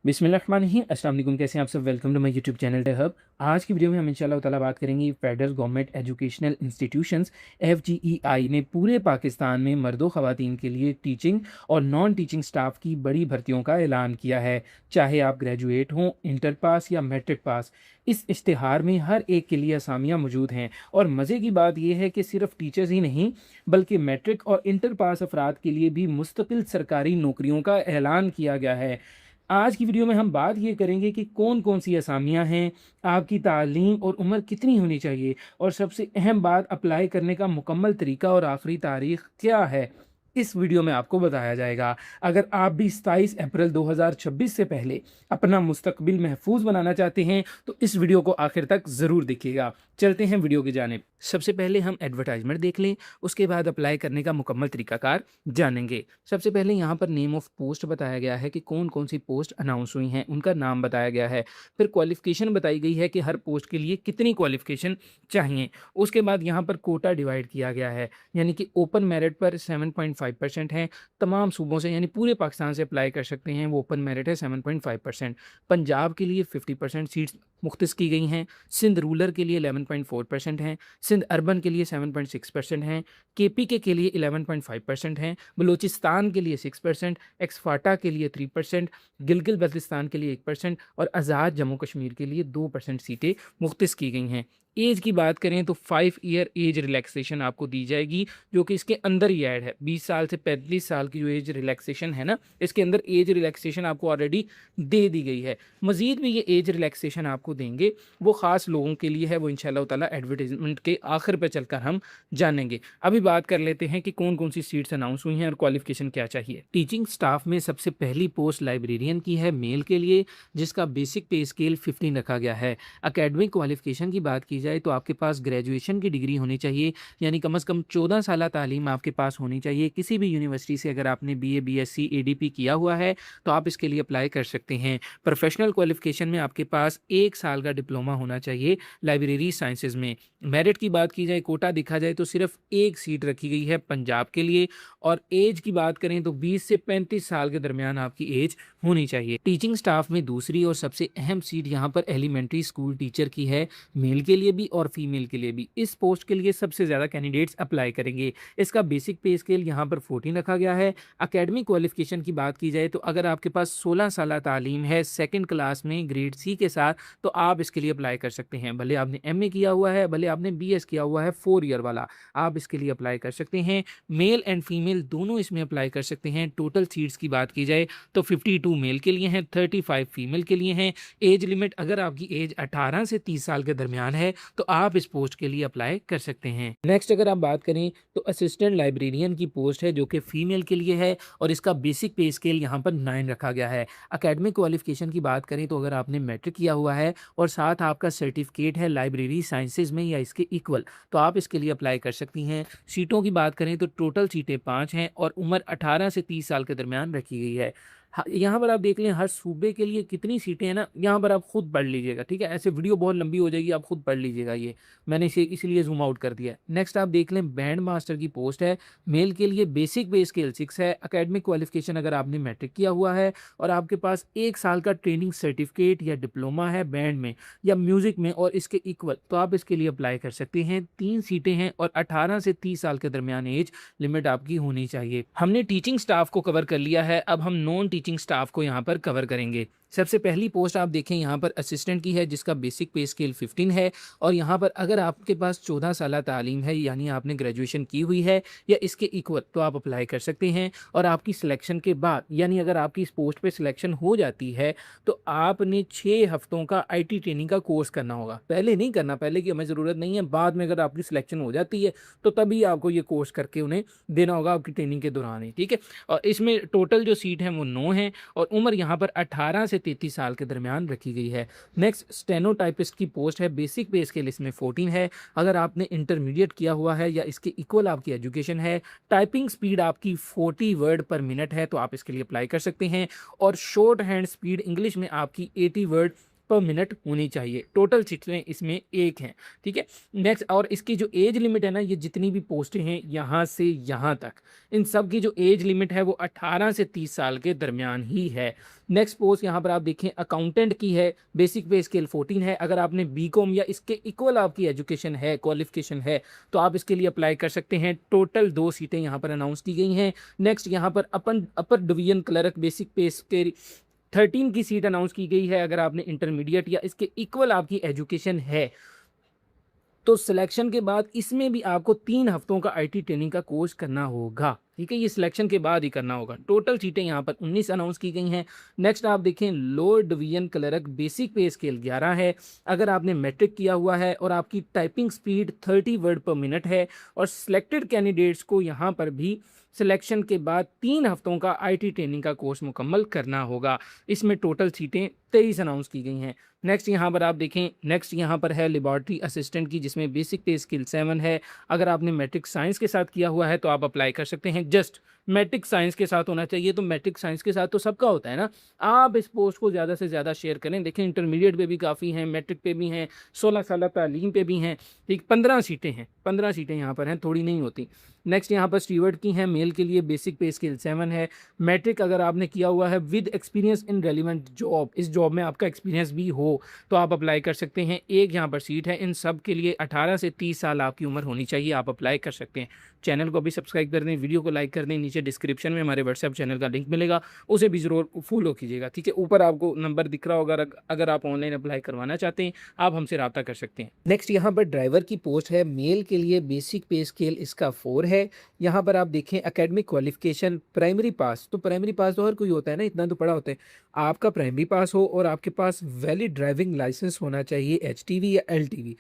बिस्मिल्लाहिर्रहमानिर्रहीम। अस्सलाम वालेकुम। कैसे हैं आप सब? Welcome to my YouTube channel Tech Hub. आज की वीडियो में हम इंशाल्लाह ताला बात करेंगे federal government educational institutions FGEI ने पूरे पाकिस्तान में मर्दों ख़वातीन के लिए टीचिंग और नॉन टीचिंग स्टाफ की बड़ी भर्तियों का ऐलान किया है। चाहे आप ग्रेजुएट हों, इंटर पास या मैट्रिक पास, इस इश्तिहार में हर एक के लिए असामियाँ मौजूद हैं। और मज़े की बात यह है कि सिर्फ टीचर्स ही नहीं बल्कि मैट्रिक और इंटर पास अफराद के लिए भी मुस्तकिल सरकारी नौकरियों का ऐलान किया गया है। आज की वीडियो में हम बात ये करेंगे कि कौन-कौन सी असामियाँ हैं, आपकी तालीम और उम्र कितनी होनी चाहिए और सबसे अहम बात अप्लाई करने का मुकम्मल तरीका और आखिरी तारीख क्या है, इस वीडियो में आपको बताया जाएगा। अगर आप भी 27 अप्रैल 2026 से पहले अपना मुस्तकबिल महफूज बनाना चाहते हैं, तो इस वीडियो को आखिर तक ज़रूर देखिएगा। चलते हैं वीडियो की जानिब। सबसे पहले हम एडवर्टाइजमेंट देख लें, उसके बाद अप्लाई करने का मुकम्मल तरीकाकार जानेंगे। सबसे पहले यहाँ पर नेम ऑफ़ पोस्ट बताया गया है कि कौन-कौन सी पोस्ट अनाउंस हुई हैं, उनका नाम बताया गया है। फिर क्वालिफ़िकेशन बताई गई है कि हर पोस्ट के लिए कितनी क्वालिफ़िकेशन चाहिए। उसके बाद यहाँ पर कोटा डिवाइड किया गया है, यानी कि ओपन मेरिट पर 7.5% है। तमाम सूबों से यानी पूरे पाकिस्तान से अप्लाई कर सकते हैं, वो ओपन मेरिट है 7.5%। पंजाब के लिए 50% सीट्स मुख्तस की गई हैं। सिंध रूरल के लिए 11.4% हैं। सिंध अर्बन के लिए 7.6% हैं। केपीके के लिए 11.5% हैं। बलूचिस्तान के लिए 6%, एक्सफाटा के लिए 3%, गिलगित बल्तिस्तान के लिए 1% और आज़ाद जम्मू कश्मीर के लिए 2% सीटें मुख्तस की गई हैं। एज की बात करें तो 5 ईयर एज रिलैक्सेशन आपको दी जाएगी, जो कि इसके अंदर ही ऐड है। 20 साल से 35 साल की जो एज रिलैक्सेशन है ना, इसके अंदर एज रिलैक्सेशन आपको ऑलरेडी दे दी गई है। मज़ीद भी ये एज रिलैक्सेशन आपको देंगे, वो ख़ास लोगों के लिए है, वो इंशाल्लाह ताला एडवर्टाइजमेंट के आखिर पे चलकर हम जानेंगे। अभी बात कर लेते हैं कि कौन-कौन सी सीट्स अनाउंस हुई हैं और क्वालिफ़िकेशन क्या चाहिए। टीचिंग स्टाफ में सबसे पहली पोस्ट लाइब्रेरियन की है मेल के लिए, जिसका बेसिक पे स्केल 15 रखा गया है। एकेडमिक क्वालिफ़िकेशन की बात की जाए तो आपके पास ग्रेजुएशन की डिग्री होनी चाहिए, यानी कम से कम 14 साला तालीम आपके पास होनी चाहिए। किसी भी यूनिवर्सिटी से अगर आपने बीए, बीएससी, एडीपी किया हुआ है, तो आप इसके लिए अप्लाई कर सकते हैं। प्रोफेशनल क्वालिफ़िकेशन में आपके पास 1 साल का डिप्लोमा होना चाहिए लाइब्रेरी साइंसेज़ में। मेरिट की बात की जाए, कोटा देखा जाए तो सिर्फ 1 सीट रखी गई है पंजाब के लिए। और एज की बात करें तो 20 से 35 साल के दरमियान आपकी एज होनी चाहिए। टीचिंग स्टाफ में दूसरी और सबसे अहम सीट यहाँ पर एलिमेंट्री स्कूल टीचर की है, मेल के लिए भी और फीमेल के लिए भी। इस पोस्ट के लिए सबसे ज़्यादा कैंडिडेट्स अप्लाई करेंगे। इसका बेसिक पे स्केल यहाँ पर 14 रखा गया है। एकेडमिक क्वालिफ़िकेशन की बात की जाए तो अगर आपके पास 16 साल तालीम है सेकंड क्लास में ग्रेड सी के साथ, तो आप इसके लिए अप्लाई कर सकते हैं। भले आपने एमए किया हुआ है, भले आपने बीएस किया हुआ है 4 ईयर वाला, आप इसके लिए अप्लाई कर सकते हैं। मेल एंड फीमेल दोनों इसमें अप्लाई कर सकते हैं। टोटल सीट्स की बात की जाए तो 52 मेल के लिए हैं, 35 फीमेल के लिए हैं। एज लिमिट अगर आपकी एज 18 से 30 साल के दरमियान है, तो आप इस पोस्ट के लिए अप्लाई कर सकते हैं। नेक्स्ट अगर आप बात करें तो असिस्टेंट लाइब्रेरियन की पोस्ट है, जो कि फीमेल के लिए है और इसका बेसिक पे स्केल यहाँ पर 9 रखा गया है। एकेडमिक क्वालिफ़िकेशन की बात करें तो अगर आपने मैट्रिक किया हुआ है और साथ आपका सर्टिफिकेट है लाइब्रेरी साइंसेज़ में या इसके इक्वल, तो आप इसके लिए अप्लाई कर सकती हैं। सीटों की बात करें तो टोटल सीटें 5 हैं और उम्र 18 से 30 साल के दरमियान रखी गई है। यहाँ पर आप देख लें हर सूबे के लिए कितनी सीटें हैं ना, यहाँ पर आप खुद पढ़ लीजिएगा, ठीक है? ऐसे वीडियो बहुत लंबी हो जाएगी, आप खुद पढ़ लीजिएगा ये। मैंने इसे इसीलिए ज़ूम आउट कर दिया है। नेक्स्ट आप देख लें बैंड मास्टर की पोस्ट है, मेल के लिए बेसिक पे स्केल 6 है। एकेडमिक क्वालिफ़िकेशन अगर आपने मैट्रिक किया हुआ है और आपके पास 1 साल का ट्रेनिंग सर्टिफिकेट या डिप्लोमा है बैंड में या म्यूज़िक में और इसके इक्वल, तो आप इसके लिए अप्लाई कर सकते हैं। 3 सीटें हैं और 18 से 30 साल के दरमियान एज लिमिट आपकी होनी चाहिए। हमने टीचिंग स्टाफ को कवर कर लिया है, अब हम नॉन टीचिंग स्टाफ को यहाँ पर कवर करेंगे। सबसे पहली पोस्ट आप देखें यहाँ पर असिस्टेंट की है, जिसका बेसिक पे स्केल 15 है और यहाँ पर अगर आपके पास 14 साल तालीम है, यानी आपने ग्रेजुएशन की हुई है या इसके इक्वल, तो आप अप्लाई कर सकते हैं। और आपकी सिलेक्शन के बाद, यानी अगर आपकी इस पोस्ट पे सिलेक्शन हो जाती है, तो आपने 6 हफ्तों का आईटी ट्रेनिंग का कोर्स करना होगा। पहले नहीं करना, पहले की हमें ज़रूरत नहीं है। बाद में अगर आपकी सिलेक्शन हो जाती है, तो तभी आपको ये कोर्स करके उन्हें देना होगा आपकी ट्रेनिंग के दौरान ही, ठीक है? और इसमें टोटल जो सीट हैं वो 9 हैं और उम्र यहाँ पर 18 से 33 साल के दरमियान रखी गई है। नेक्स्ट स्टेनोटाइपिस्ट की पोस्ट है, बेसिक पे स्केल इसमें 14 है। अगर आपने इंटरमीडिएट किया हुआ है या इसके इक्वल आपकी एजुकेशन है, टाइपिंग स्पीड आपकी 40 वर्ड पर मिनट है, तो आप इसके लिए अप्लाई कर सकते हैं। और शॉर्ट हैंड स्पीड इंग्लिश में आपकी 80 वर्ड पर मिनट होनी चाहिए। टोटल सीटें इसमें 1 हैं, ठीक है। नेक्स्ट, और इसकी जो एज लिमिट है ना, ये जितनी भी पोस्टें हैं यहाँ से यहाँ तक, इन सब की जो एज लिमिट है वो 18 से 30 साल के दरमियान ही है। नेक्स्ट पोस्ट यहाँ पर आप देखें अकाउंटेंट की है, बेसिक पे स्केल 14 है। अगर आपने बीकॉम या इसके इक्वल आपकी एजुकेशन है, क्वालिफिकेशन है, तो आप इसके लिए अप्लाई कर सकते हैं। टोटल 2 सीटें यहाँ पर अनाउंस की गई हैं। नेक्स्ट यहाँ पर अपर डिवीजन क्लर्क बेसिक पे स्केल 13 की सीट अनाउंस की गई है। अगर आपने इंटरमीडिएट या इसके इक्वल आपकी एजुकेशन है, तो सिलेक्शन के बाद इसमें भी आपको 3 हफ्तों का आईटी ट्रेनिंग का कोर्स करना होगा, ठीक है। ये सिलेक्शन के बाद ही करना होगा। टोटल सीटें यहाँ पर 19 अनाउंस की गई हैं। नेक्स्ट आप देखें लोअर डिवीजन क्लर्क बेसिक पे स्केल 11 है। अगर आपने मैट्रिक किया हुआ है और आपकी टाइपिंग स्पीड 30 वर्ड पर मिनट है, और सिलेक्टेड कैंडिडेट्स को यहाँ पर भी सिलेक्शन के बाद 3 हफ्तों का आईटी ट्रेनिंग का कोर्स मुकम्मल करना होगा। इसमें टोटल सीटें 23 अनाउंस की गई हैं। नेक्स्ट यहाँ पर आप देखें, नेक्स्ट यहाँ पर है लेबॉर्ट्री असिस्टेंट की, जिसमें बेसिक पे स्किल 7 है। अगर आपने मैट्रिक साइंस के साथ किया हुआ है तो आप अप्लाई कर सकते हैं। जस्ट मैट्रिक साइंस के साथ होना चाहिए, तो मैट्रिक साइंस के साथ तो सबका होता है ना। आप इस पोस्ट को ज़्यादा से ज़्यादा शेयर करें। देखें इंटरमीडिएट पे भी काफ़ी हैं, मैट्रिक पे भी हैं, 16 साल तालीम पे भी हैं, ठीक। 15 सीटें हैं, 15 सीटें यहाँ पर हैं, थोड़ी नहीं होती। नेक्स्ट यहाँ पर स्टीवर्ड की हैं, मेल के लिए बेसिक पे स्केल 7 है। मैट्रिक अगर आपने किया हुआ है with experience in relevant job, इस जॉब में आपका एक्सपीरियंस भी हो तो आप अप्लाई कर सकते हैं। एक यहाँ पर सीट है। इन सब के लिए 18 से 30 साल आपकी उम्र होनी चाहिए, आप अप्लाई कर सकते हैं। चैनल को भी सब्सक्राइब कर दें, वीडियो को लाइक कर दें। नीचे डिस्क्रिप्शन में हमारे व्हाट्सएप चैनल का लिंक मिलेगा, उसे भी ज़रूर फॉलो कीजिएगा, ठीक है। ऊपर आपको नंबर दिख रहा होगा, अगर आप ऑनलाइन अप्लाई करवाना चाहते हैं आप हमसे रब्ता कर सकते हैं। नेक्स्ट यहाँ पर ड्राइवर की पोस्ट है, मेल के लिए बेसिक पे स्केल इसका 4 है। यहाँ पर आप देखें एकेडमिक क्वालिफिकेशन प्राइमरी पास, तो प्राइमरी पास तो हर कोई होता है ना, इतना तो पढ़ा होता है। आपका प्राइमरी पास हो और आपके पास वैलिड ड्राइविंग लाइसेंस होना चाहिए, एचटीवी या एलटीवी,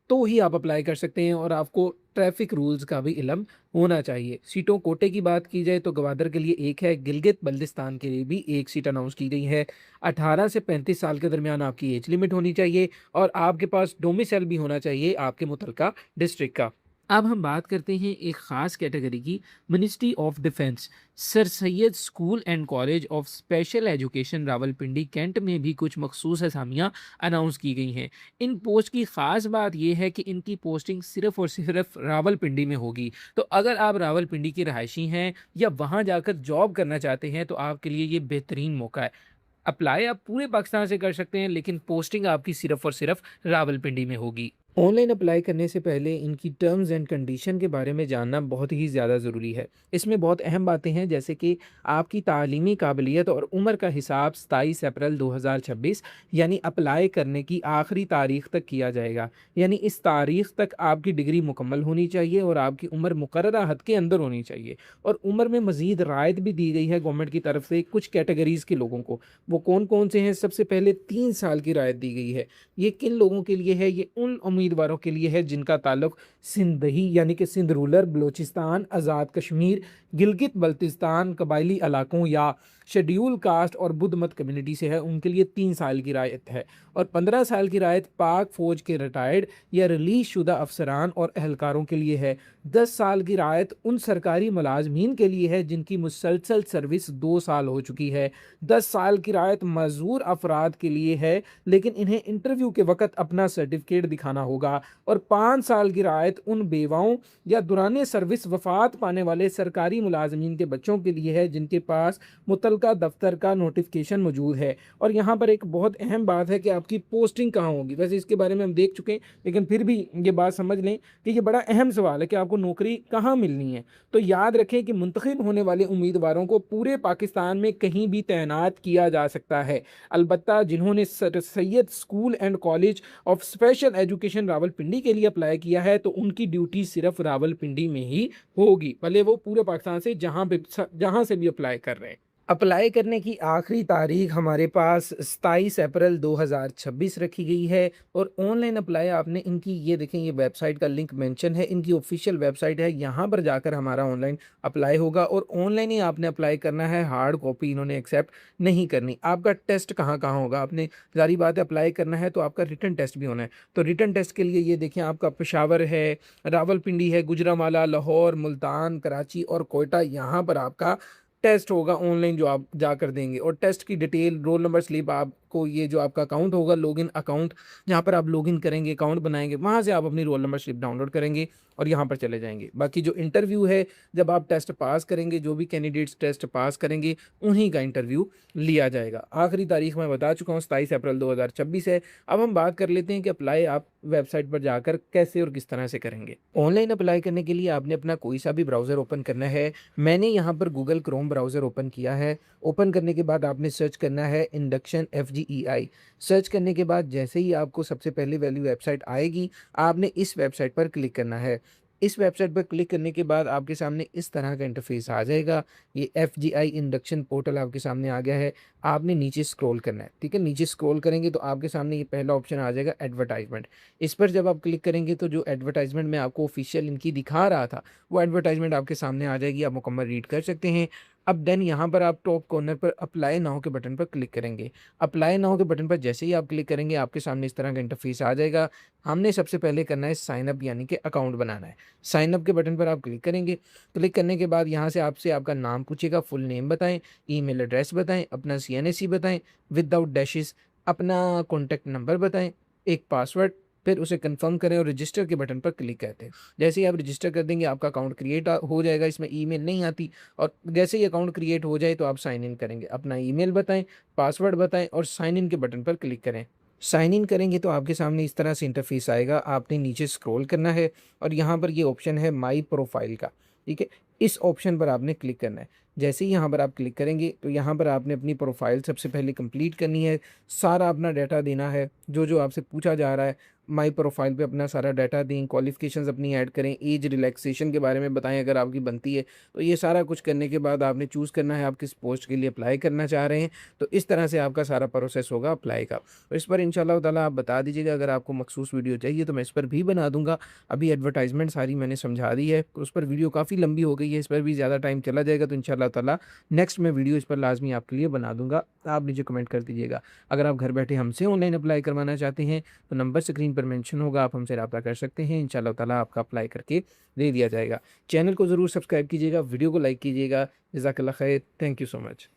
तो ही आप अप्लाई कर सकते हैं। और आपको ट्रैफिक रूल्स का भी इल्म होना चाहिए। सीटों कोटे की बात की जाए तो गवादर के लिए 1 है, गिलगित बल्तिस्तान के लिए भी 1 सीट अनाउंस की गई है। 18 से 35 साल के दरमियान आपकी एज लिमिट होनी चाहिए, और आपके पास डोमिसाइल भी होना चाहिए आपके मुतलका डिस्ट्रिक्ट का। अब हम बात करते हैं एक ख़ास कैटेगरी की, ministry of defence. Sir Syed school and college of special education Rawalpindi cantt में भी कुछ मखसूस असामियाँ अनाउंस की गई हैं। इन पोस्ट की ख़ास बात यह है कि इनकी पोस्टिंग सिर्फ़ और सिर्फ रावलपिंडी में होगी। तो अगर आप रावलपिंडी के रहायशी हैं या वहाँ जाकर जॉब करना चाहते हैं तो आपके लिए ये बेहतरीन मौका है। अप्लाई आप पूरे पाकिस्तान से कर सकते हैं, लेकिन पोस्टिंग आपकी सिर्फ़ और सिर्फ रावलपिंडी में होगी। ऑनलाइन अप्लाई करने से पहले इनकी टर्म्स एंड कंडीशन के बारे में जानना बहुत ही ज़्यादा ज़रूरी है। इसमें बहुत अहम बातें हैं, जैसे कि आपकी तालीमी काबिलियत और उम्र का हिसाब 27 अप्रैल 2026 यानी अप्लाई करने की आखिरी तारीख तक किया जाएगा। यानी इस तारीख तक आपकी डिग्री मुकम्मल होनी चाहिए और आपकी उम्र मुकर्ररा हद के अंदर होनी चाहिए। और उम्र में मज़ीद रायत भी दी गई है गवर्नमेंट की तरफ से कुछ कैटेगरीज़ के लोगों को। वो कौन कौन से हैं? सबसे पहले 3 साल की रायत दी गई है। ये किन लोगों के लिए है? ये उन उम्मीदवारों के लिए है जिनका ताल्लुक सिंधही यानी कि सिंध रूरल, बलूचिस्तान, आज़ाद कश्मीर, गिलगित बल्तिस्तान, कबायली इलाकों या शेड्यूल कास्ट और बुद्ध मत कम्युनिटी से है। उनके लिए 3 साल की रायत है। और 15 साल की रायत पाक फ़ौज के रिटायर्ड या रिलीज शुदा अफसरान और एहलकारों के लिए है। 10 साल की रायत उन सरकारी मुलाजमीन के लिए है जिनकी मुसलसल सर्विस 2 साल हो चुकी है। 10 साल की रायत मजूर अफराद के लिए है, लेकिन इन्हें इंटरव्यू के वक्त अपना सर्टिफिकेट दिखाना होगा। और 5 साल की रायत उन बेवाओं या दुराने सर्विस वफात पाने वाले सरकारी मुलाजमीन के बच्चों के लिए है जिनके पास मुतलका दफ्तर का नोटिफिकेशन मौजूद है। और यहाँ पर एक बहुत अहम बात है कि आपकी पोस्टिंग कहाँ होगी। वैसे इसके बारे में हम देख चुके हैं, लेकिन फिर भी ये बात समझ लें कि ये बड़ा अहम सवाल है कि आपको नौकरी कहाँ मिलनी है। तो याद रखें कि मुंतखब होने वाले उम्मीदवारों को पूरे पाकिस्तान में कहीं भी तैनात किया जा सकता है। अलबत्ता जिन्होंने sir Syed school and college of special education Rawalpindi के लिए अप्लाई किया है तो उनकी ड्यूटी सिर्फ रावलपिंडी में ही होगी, भले वो पूरे पाकिस्तान से जहाँ से भी अप्लाई कर रहे हैं। अप्लाई करने की आखिरी तारीख हमारे पास 27 अप्रैल 2026 रखी गई है। और ऑनलाइन अप्लाई आपने इनकी ये देखें, ये वेबसाइट का लिंक मेंशन है, इनकी ऑफिशियल वेबसाइट है, यहाँ पर जाकर हमारा ऑनलाइन अप्लाई होगा और ऑनलाइन ही आपने अप्लाई करना है। हार्ड कॉपी इन्होंने एक्सेप्ट नहीं करनी। आपका टेस्ट कहाँ कहाँ होगा? आपने जारी बात है अप्लाई करना है तो आपका रिटन टेस्ट भी होना है। तो रिटन टेस्ट के लिए ये देखें, आपका पेशावर है, रावलपिंडी है, गुजरांवाला, लाहौर, मुल्तान, कराची और कोयटा, यहाँ पर आपका टेस्ट होगा ऑनलाइन जो आप जाकर देंगे। और टेस्ट की डिटेल, रोल नंबर स्लिप आप आपको ये जो आपका अकाउंट होगा, लॉगिन अकाउंट, जहाँ पर आप लॉगिन करेंगे, अकाउंट बनाएँगे, वहाँ से आप अपनी रोल नंबर स्लिप डाउनलोड करेंगे और यहाँ पर चले जाएँगे। बाकी जो इंटरव्यू है, जब आप टेस्ट पास करेंगे, जो भी कैंडिडेट्स टेस्ट पास करेंगे, उन्हीं का इंटरव्यू लिया जाएगा। आखिरी तारीख मैं बता चुका हूँ, 27 अप्रैल 2026 है। अब हम बात कर लेते हैं कि अप्लाई आप वेबसाइट पर जाकर कैसे और किस तरह से करेंगे। ऑनलाइन अप्लाई करने के लिए आपने अपना कोई सा भी ब्राउज़र ओपन करना है। मैंने यहाँ पर गूगल क्रोम ब्राउज़र ओपन किया है। ओपन करने के बाद आपने सर्च करना है इंडक्शन FGEI। सर्च करने के बाद जैसे ही आपको सबसे पहले वाली वेबसाइट आएगी, आपने इस वेबसाइट पर क्लिक करना है। इस वेबसाइट पर क्लिक करने के बाद आपके सामने इस तरह का इंटरफेस आ जाएगा। ये FGI इंडक्शन पोर्टल आपके सामने आ गया है। आपने नीचे स्क्रॉल करना है, ठीक है? नीचे स्क्रॉल करेंगे तो आपके सामने ये पहला ऑप्शन आ जाएगा, एडवर्टाइजमेंट। इस पर जब आप क्लिक करेंगे तो जो एडवर्टाइजमेंट में आपको ऑफिशियल इनकी दिखा रहा था, वो एडवर्टाइजमेंट आपके सामने आ जाएगी। आप मुकम्मल रीड कर सकते हैं। अब देन यहाँ पर आप टॉप कॉर्नर पर अप्लाई नाउ के बटन पर क्लिक करेंगे। अप्लाई नाउ के बटन पर जैसे ही आप क्लिक करेंगे, आपके सामने इस तरह का इंटरफेस आ जाएगा। हमने सबसे पहले करना है साइन अप, यानी कि अकाउंट बनाना है। साइन अप के बटन पर आप क्लिक करेंगे। क्लिक करने के बाद यहाँ से आपसे आपका नाम पूछेगा, फुल नेम बताएं, ईमेल एड्रेस बताएं, अपना CNSE बताएं विदाउट डैशेस, अपना कॉन्टैक्ट नंबर बताएं, एक पासवर्ड, फिर उसे कंफर्म करें और रजिस्टर के बटन पर क्लिक करते हैं। जैसे ही आप रजिस्टर कर देंगे, आपका अकाउंट क्रिएट हो जाएगा। इसमें ईमेल नहीं आती, और जैसे ही अकाउंट क्रिएट हो जाए तो आप साइन इन करेंगे। अपना ईमेल बताएं, पासवर्ड बताएं और साइन इन के बटन पर क्लिक करें। साइन इन करेंगे तो आपके सामने इस तरह से इंटरफेस आएगा। आपने नीचे स्क्रॉल करना है और यहाँ पर ये ऑप्शन है माई प्रोफाइल का, ठीक है? इस ऑप्शन पर आपने क्लिक करना है। जैसे ही यहाँ पर आप क्लिक करेंगे तो यहाँ पर आपने अपनी प्रोफाइल सबसे पहले कंप्लीट करनी है। सारा अपना डाटा देना है, जो जो आपसे पूछा जा रहा है। माई प्रोफाइल पे अपना सारा डाटा दें, क्वालिफ़िकेशंस अपनी ऐड करें, एज रिलैक्सेशन के बारे में बताएं अगर आपकी बनती है। तो ये सारा कुछ करने के बाद आपने चूज़ करना है आप किस पोस्ट के लिए अप्लाई करना चाह रहे हैं। तो इस तरह से आपका सारा प्रोसेस होगा अप्लाई का। तो इस पर इंशाल्लाह ताला आप बता दीजिएगा। अगर आपको मखसूस वीडियो चाहिए तो मैं इस पर भी बना दूँगा। अभी एडवर्टाइज़मेंट सारी मैंने समझा दी है, तो उस पर वीडियो काफ़ी लंबी हो गई है, इस पर भी ज़्यादा टाइम चला जाएगा। तो इंशाल्लाह ताला नेक्स्ट मैं वीडियो इस पर लाज़मी आपके लिए बना दूँगा। आप नीचे कमेंट कर दीजिएगा। अगर आप घर बैठे हमसे ऑनलाइन अप्लाई करवाना चाहते हैं तो नंबर स्क्रीन पर मेंशन होगा, आप हमसे राब्ता कर सकते हैं। इंशाल्लाह ताला आपका अप्लाई करके दे दिया जाएगा। चैनल को ज़रूर सब्सक्राइब कीजिएगा, वीडियो को लाइक कीजिएगा। जज़ाकल्लाह खैर। Thank you so much.